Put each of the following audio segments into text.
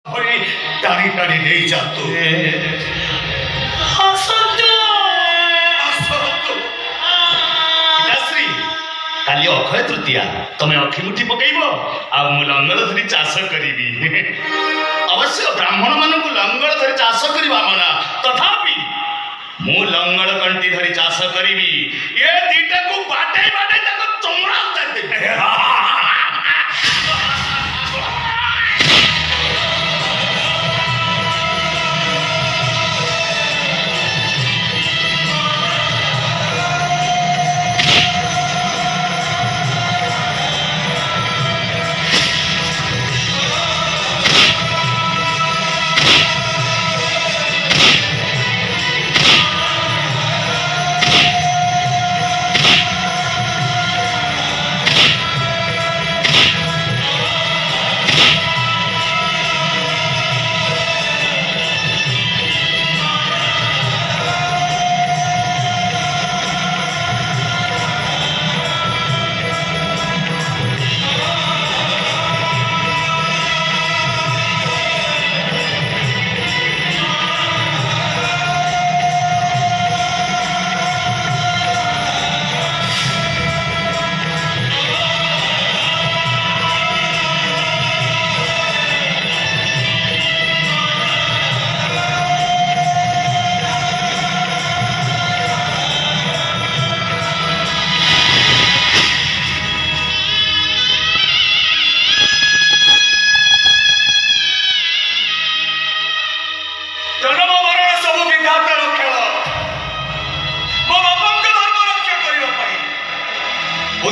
টানি টানি নেই যাত কালি অক্ষয় তৃତୀୟା ତମେ ଅଖିମୁଠି ପକେଇବ ଆଉ ମୁଁ ଲଙ୍ଗଳ ଧରି ଚାଷ କରିବି ଅବଶ୍ୟ ବ୍ରାହ୍ମଣ ମାନଙ୍କୁ ଲଙ୍ଗଳ ଧରି ଚାଷ କରିବା ମନା ତଥାପି ମୁଁ ଲଙ୍ଗଳ କଣ୍ଟି ଧରି ଚାଷ କରିବି ଏ ଦିଟାକୁ ବାଟେଇ ବାଟେଇ ତାକୁ ଚମଡ଼ା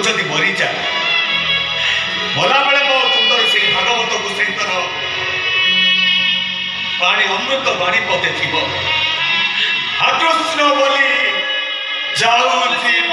ଯଦି ମରିଯାଏ ମଲାବେଳେ ମୋ ତୁଣ୍ଡରେ ସେଇ ଭାଗବତକୁ ସେଇଥର ପାଣି ଅମୃତ ବାଣୀ ପଦେ ଥିବ କୃଷ୍ଣ ବୋଲି ଯାଉଥିବ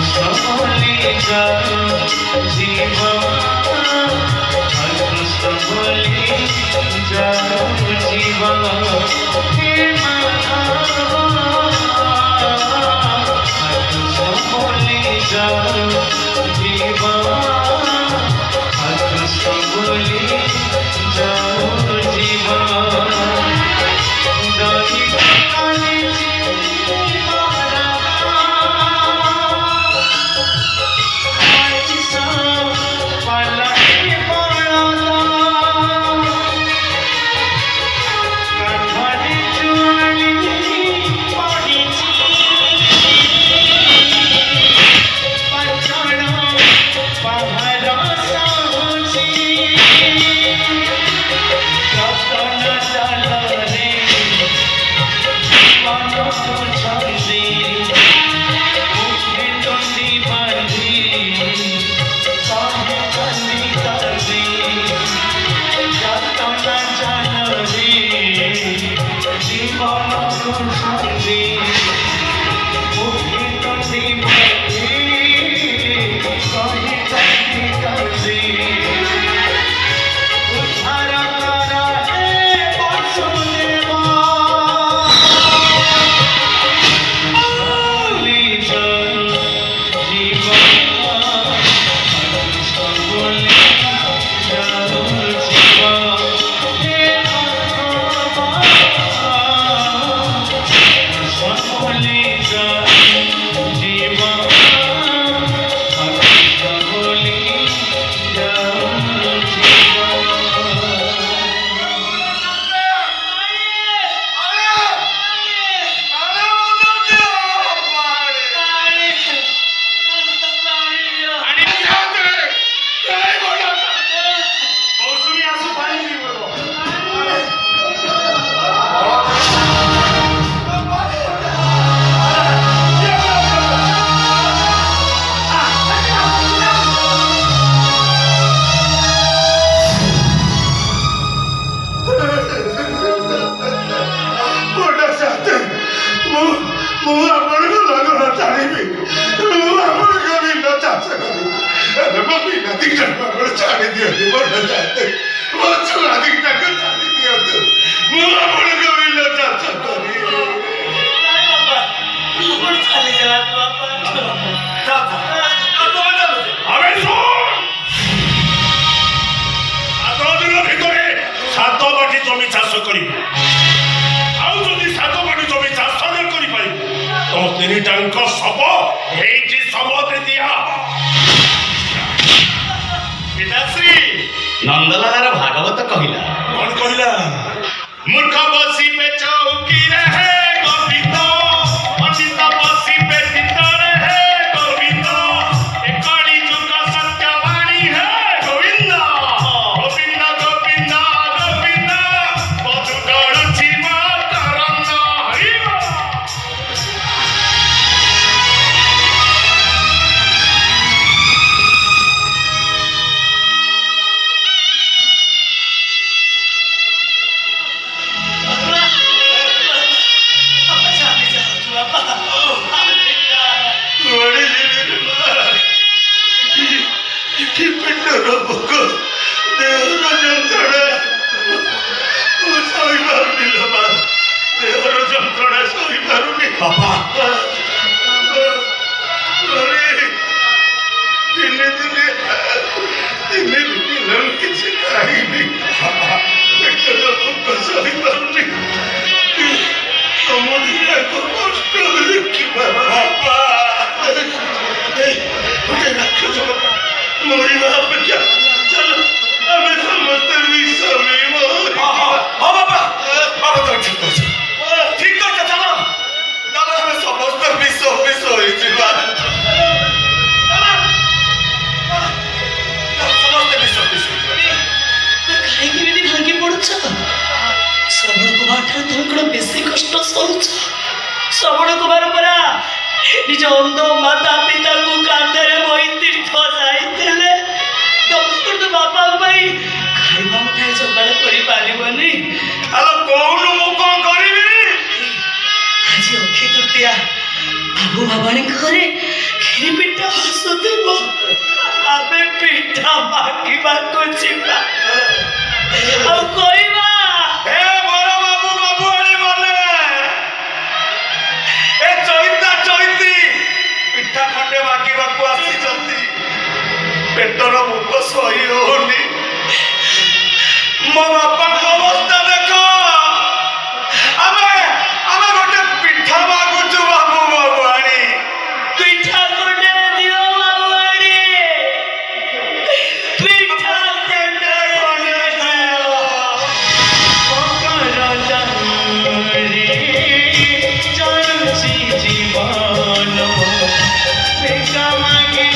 Stop. ତିନିଟାଙ୍କ ଶବ ହେଇଛି ଶବ ଦିଆ ପିତାଶ୍ରୀ ନନ୍ଦଲାଲାର ଭାଗବତ କହିଲା କଣ କହିଲା मूर्ख बसी पे चौकी रहे गोविंद पंडित बसी पे चित्तर है गोविंद कली जुग सत्यवाणी है गोविंद गोविंद गोविंद गोविंद बधु गड़ुची मकरंद हरि श्रवण कुमार परा निज अंध माता पिता को कांधरे बोई तीर्थ जाइले दमस्कृत बापा भाई खाइबा मुठाए सकाळ करि पारिबनी आलो कोन मु कोन करिबी आज अक्षय तृतीया बाबू बाबाणी घरे खीरी पिठा बसुथिबो आबे पिठा मागिबा को छिबा आ कइबा हे मोर बाबू बाबू आनी बोले ए चैता चैती पिठा खंडे मागिबा को आसी जल्दी पेटर मुख सही होनी मो बापा को अवस्था देखो आमे गोटे पिठा मागुचु बाबू बाबू आनी पिठा कोडे दियो बाबूआड़ी पिठा कोडे दियो पकर जंगरी चलसी जीवन बेका मागे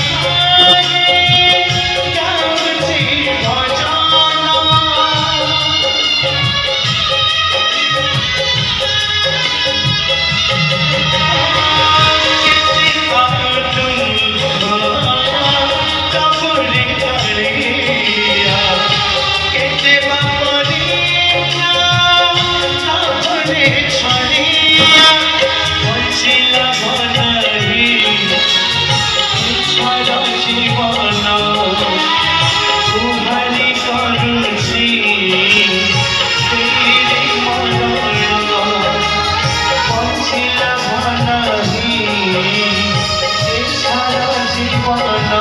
गाउची भजन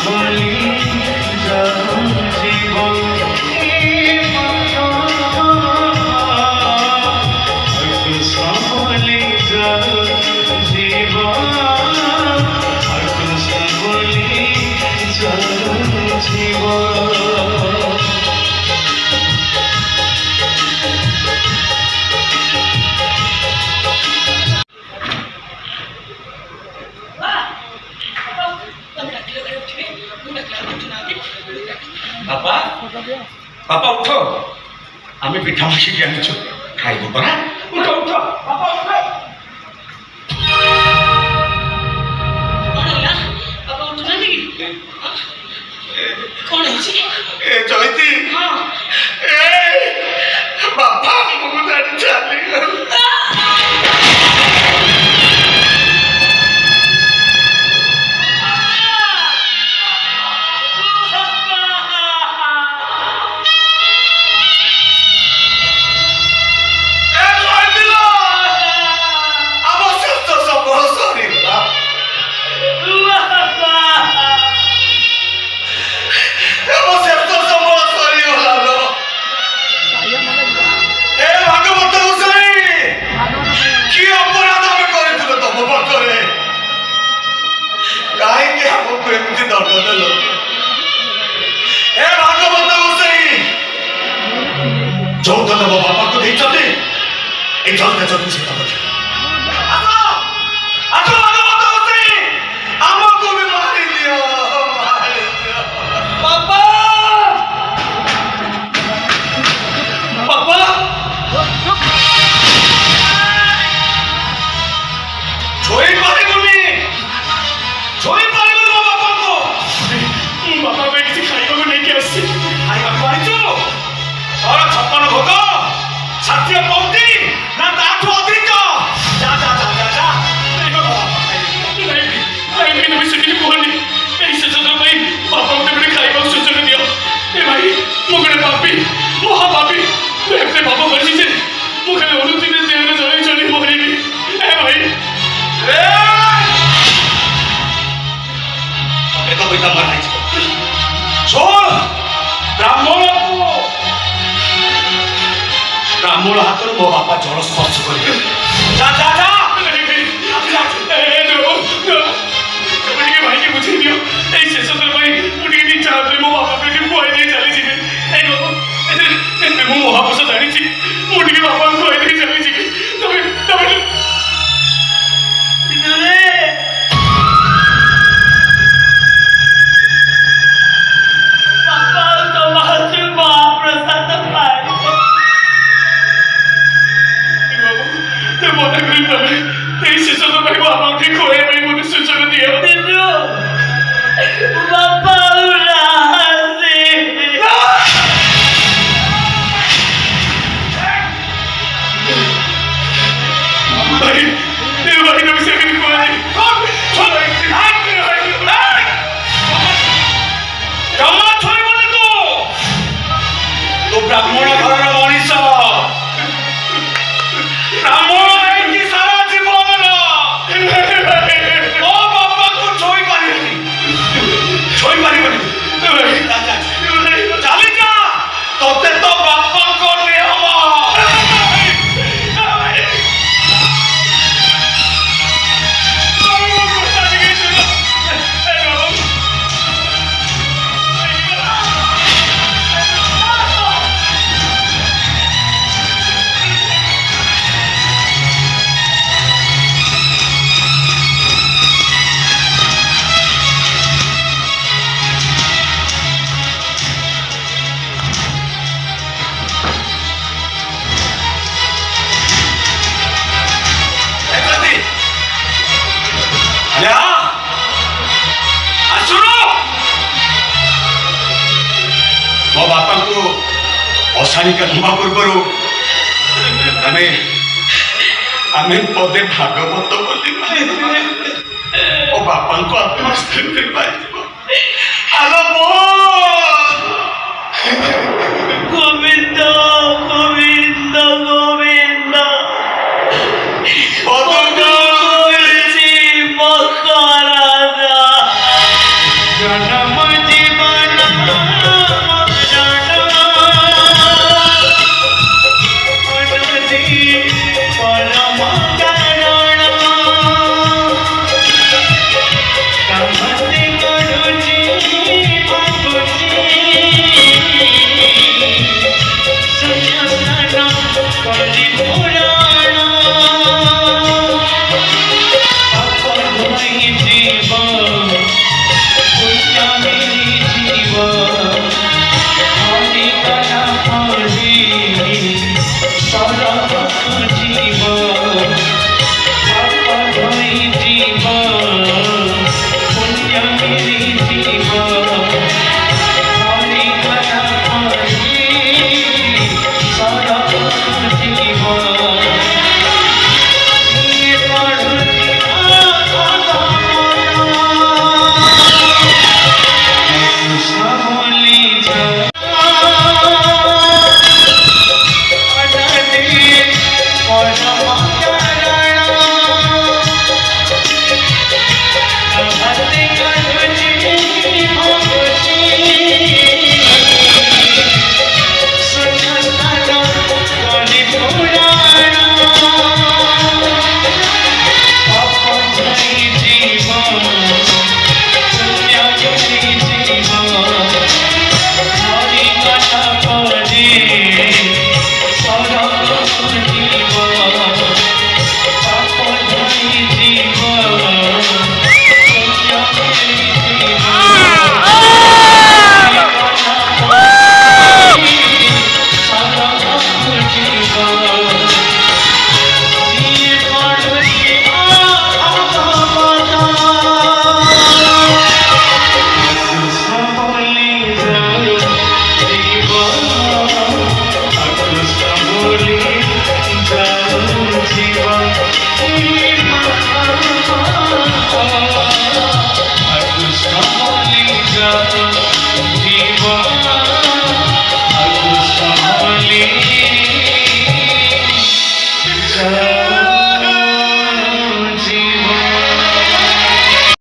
বলি জীবন বলি জীবন বলি জীবন ବାପା ବାପା ଉଠ ଆମେ ପିଠା ମାସିକି ଆଣିଛୁ ଖାଇବୁ ପରା ଉଠ ଉଠ ବାପା ଉଠ କଣ ହେଲା ବାପା ଉଠୁନାହାନ୍ତି କି କଣ ହେଇଛି ଏ ଜୟନ୍ତୀ ହଁ ଏ ବାପା ଆମକୁ ଛାଡି ଚାଲିଗଲେ ଯୌତୁକ ମୋ ବାପାକୁ ଦେଇଛନ୍ତି ଏ ଜଲଦି ଜଲଦି ସେ କଥା ଆମକୁ ବି ମାରିଦିଅ ବାପା ବାପା ଛୁଇଁ ପାରିବୁନି ମୋ ବାପାଙ୍କୁ ବାପା ପାଇଁ କିଛି ଖାଇବାକୁ ନେଇକି ଆସିଛି ଖାଇବାକୁ ଆଣିଛୁ और 56 भोग षाଠିଏ ପଉତି ନା ତାଠୁ ଅଧିକ ଯା ଯା ଯା ଯା ଯା তুমি সেদিন কুহনি এই শেষ ପାଇଁ ବାପାଙ୍କୁ କେମିତି ଖାଇବାକୁ ସୁଯୋଗ ଦିଅ ଏ ଭାଇ ମୁଁ ଗୋଟେ ପାପୀ ମହାପାପୀ ମୁଁ ଏତେ ପାପ କରିଛି ଯେ ମୁଁ ଖାଲି ଅନୁଦିନ ଦେହରେ ଜଳେଇ ଚଳି ମରିବି ଏ ଭାଇ ଏକ ପଇତା ମାରାଇଛି ଶୁଣ ବ୍ରାହ୍ମଣ ହାତରୁ ମୋ ବାପା ଜଳ ସ୍ପର୍ଶ କରିବେ ଯା ଯା ଯା ଟିକେ ଭାଇକି ବୁଝେଇ ଦିଅ ଏଇ ଶେଷ ଥର ପାଇଁ ମୁଁ ଟିକେ ଇଚ୍ଛା ହାତରେ ମୋ ବାପା ପାଇଁ ଖୁଆଇ ଦେଇ ଚାଲିଯିବି ଏତେ ମୁଁ ମହାପୁରୁଷ ଜାଣିଛି ମୁଁ ଟିକେ ବାପାଙ୍କୁ ଖୁଆଇ ଦେଇ ଚାଲିଯିବି ତମେ ତମେ ବ୍ରାହ୍ମଣ ଘରର ମଣିଷ ବ୍ରାହ୍ମଣ ହେଇକି ସାରା ଜୀବନ ମୋ ବାପାକୁ ଛୁଇଁ ପାରିବନି ଚାଲି ଯା ତତେ ତ ବାପାଙ୍କ ନିୟମ ମୋ ବାପାଙ୍କୁ ଅଶାଣିକା ହେବା ପୂର୍ବରୁ ଆମେ ପଦେ ଭାଗବତ ବୋଲିବା ମୋ ବାପାଙ୍କୁ ଆତ୍ମା ସ୍ଥିର ପାଇଯିବ। ଆଲୋ